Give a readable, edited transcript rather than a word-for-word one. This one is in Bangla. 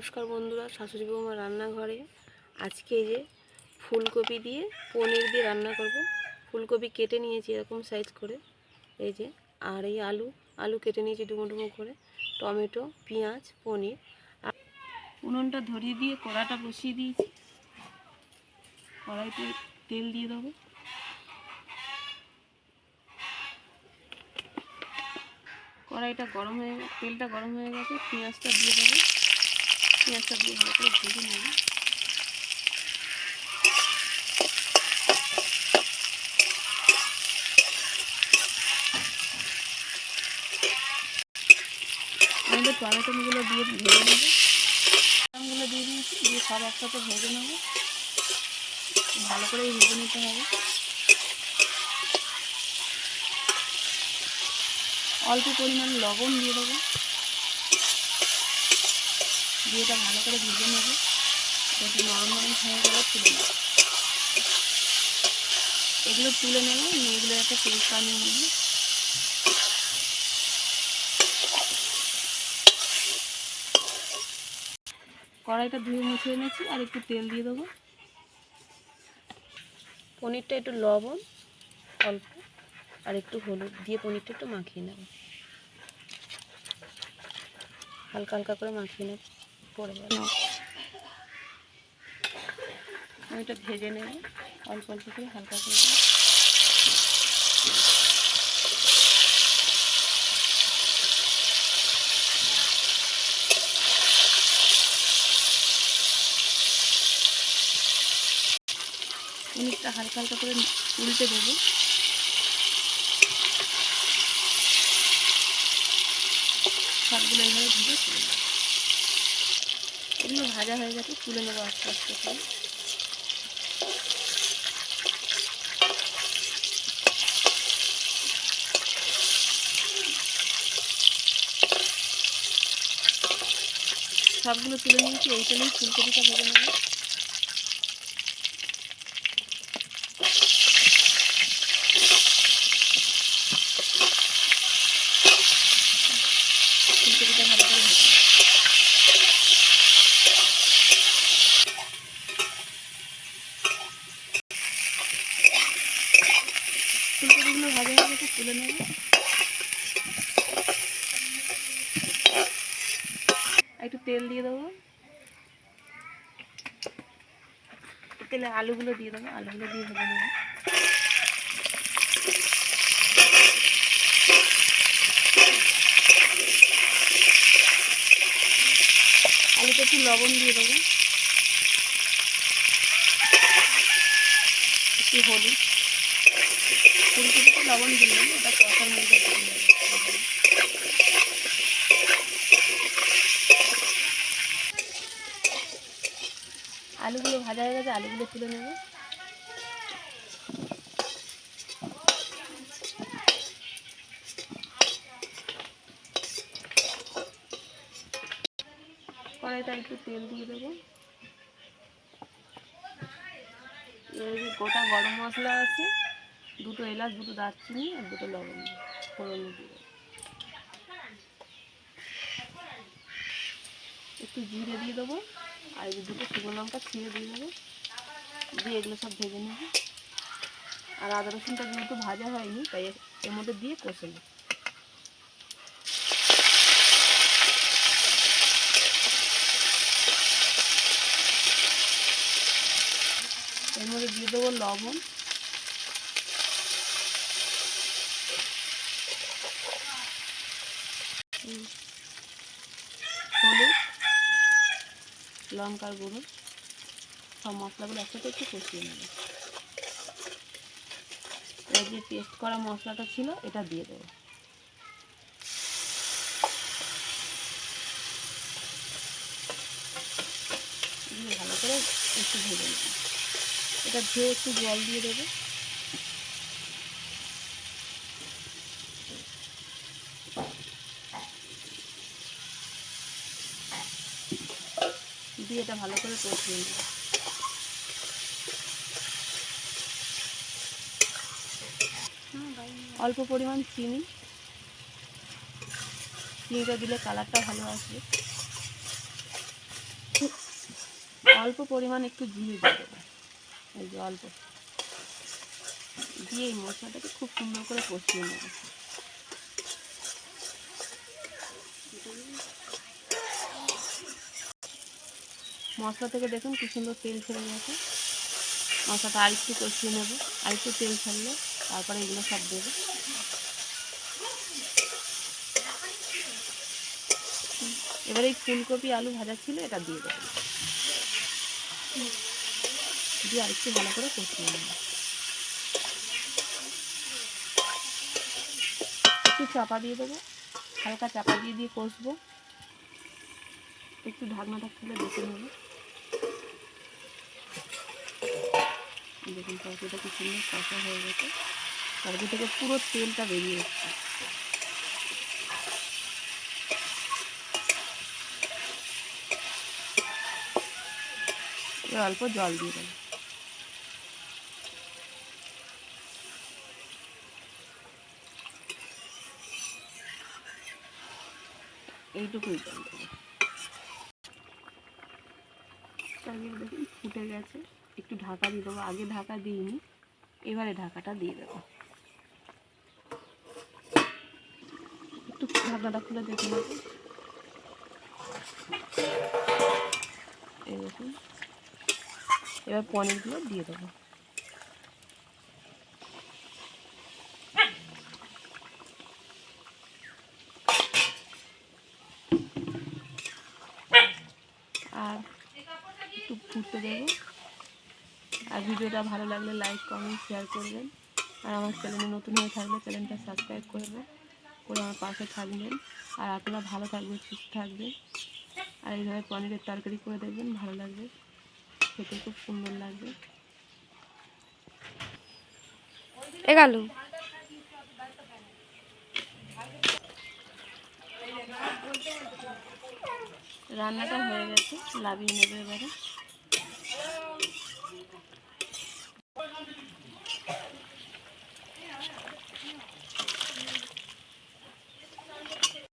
নমস্কার বন্ধুরা, শাশুড়ি বৌমা রান্নাঘরে। আজকে এই যে ফুলকপি দিয়ে পনির দিয়ে রান্না করব। ফুলকপি কেটে নিয়েছি এরকম সাইজ করে, এই যে। আর এই আলু কেটে নিয়েছি ডুমো ডুমো করে, টমেটো, পেঁয়াজ, পনির। আর উনুনটা ধরিয়ে দিয়ে কড়াটা বসিয়ে দিয়েছি। কড়াইতে তেল দিয়ে দেবো। কড়াইটা গরম হয়ে তেলটা গরম হয়ে গেছে, পেঁয়াজটা দিয়ে দেবো। পেঁয়াজটা দিয়ে ভালো করে ভেজে নেব। আমাদের টমেটোগুলো দিয়ে ভেজে নেব। টমেটোগুলো দিয়ে দিয়েছি, দিয়ে সব একসাথে ভেজে নেব। ভালো করে ভেজে নিতে হবে। অল্প পরিমাণ লবণ দিয়ে দেবো, দিয়ে এটা ভালো করে ভেজে নেব। একটু নরম নরম হয়ে গেলে তুলে নেব। এগুলো তুলে নেব, এগুলো একটা পেস্ট বানিয়ে নেব। কড়াইটা ধুয়ে মুছে এনেছি, আর একটু তেল দিয়ে দেবো। পনিরটা একটু লবণ অল্প আর একটু হলুদ দিয়ে পনিরটা একটু মাখিয়ে নেব। হালকা হালকা করে মাখিয়ে নেব। পড়ে গেল, পনিরটা ভেজে নেব অল্প অল্প করে, হালকা করে। পনিরটা হালকা হালকা করে উল্টে দেবো। সবগুলো এইভাবে ভেজে তুলে নেব। এগুলো ভাজা হয়ে গেছে, তুলে নেবো আস্তে আস্তে করে। সবগুলো তুলে নিয়েছি, এই তেলেই ফুলকপিটা ভেজে নেব। ফুলকপিটা ভালো করে ভেজে নেব। ফুলকপিগুলো ভাজা হয়ে গেছে, তুলে নেব। একটু তেল দিয়ে দেবো। তেলে আলুগুলো দিয়ে দেবো, আলুগুলো দিয়ে ভেজে নেব। আলুতে একটু লবণ দিয়ে দেবো, একটু হলুদ। ফুলকপিতে লবণ দিয়ে দেবো, ওটা কষার মধ্যে দিয়ে দেবো। আলুগুলো ভাজা হয়ে গেছে, আলুগুলো তুলে নেব। কড়াইতে একটু তেল দিয়ে দেবো। এর গোটা গরম মশলা আছে, 2টো এলাচ, 2টো দারচিনি আর 2টো লবঙ্গ ফোড়নে দিয়ে দেবো। একটু জিরে দিয়ে দেবো, আর 2টো শুকনো লঙ্কা ছিঁড়ে দিয়ে দেবো। দিয়ে এগুলো সব ভেজে নেব। আর আদা রসুনটা যেহেতু ভাজা হয়নি, তাই এর মধ্যে দিয়ে কষে নেব। এর মধ্যে দিয়ে দেবো লবণ, হলুদ, লঙ্কার গুঁড়ো, সব মশলাগুলো একসাথে একটু কষিয়ে নেব। এবার যে পেস্ট করা মশলাটা ছিল এটা দিয়ে দেবো। দিয়ে ভালো করে একটু ভেজে নেব। এটা ধুয়ে একটু জল দিয়ে দেবো। দিয়ে এটা ভালো করে কষিয়ে নেব। অল্প পরিমাণ চিনিটা দিলে কালারটা ভালো আসবে। অল্প পরিমাণ একটু জিরে দিয়ে দেবো, এই যে অল্প দিয়ে এই মশলাটাকে খুব সুন্দর করে কষিয়ে নেব। মশলা থেকে দেখুন কি সুন্দর তেল ছেড়ে গেছে। মশলাটা আরেকটু কষিয়ে নেব, আরেকটু তেল ছাড়লে তারপরে এগুলো সব দেবো। এবার এই ফুলকপি আলু ভাজা ছিল এটা দিয়ে দেবো, দিয়ে আরেকটু ভালো করে কষিয়ে নেব। একটু চাপা দিয়ে দেবো, হালকা চাপা দিয়ে দিয়ে কষবো। একটু ঢাকনাটা খুলে দেখে নেব। দেখুন তরকারিটা কি সুন্দর কষা হয়ে গেছে, তরকারি থেকে পুরো তেলটা বেরিয়ে এসছে। এবার অল্প জল দিয়ে দেবো। এইটুকুই জল দেবো। তরকারি দেখুন ফুটে গেছে, একটু ঢাকা দিয়ে দেবো, আগে ঢাকা দিইনি, এবারে ঢাকাটা দিয়ে দেবো। একটু ঢাকনাটা খুলে দেখে নেব। এই দেখুন, এবার পনিরগুলো দিয়ে দেবো। আর একটু ফুটতে দেবো। আর ভিডিওটা ভালো লাগলে লাইক কমেন্ট শেয়ার করবেন। আর আমার চ্যানেলে নতুন হয়ে থাকলে চ্যানেলটা সাবস্ক্রাইব করবেন, করে আমার পাশে থাকবেন। আর আপনারা ভালো থাকবেন, সুস্থ থাকবেন। আর এইভাবে পনিরের তরকারি করে দেখবেন, ভালো লাগবে, খেতে খুব সুন্দর লাগবে। এগালো রান্নাটা হয়ে গেছে, নামিয়ে নেবে এবারে।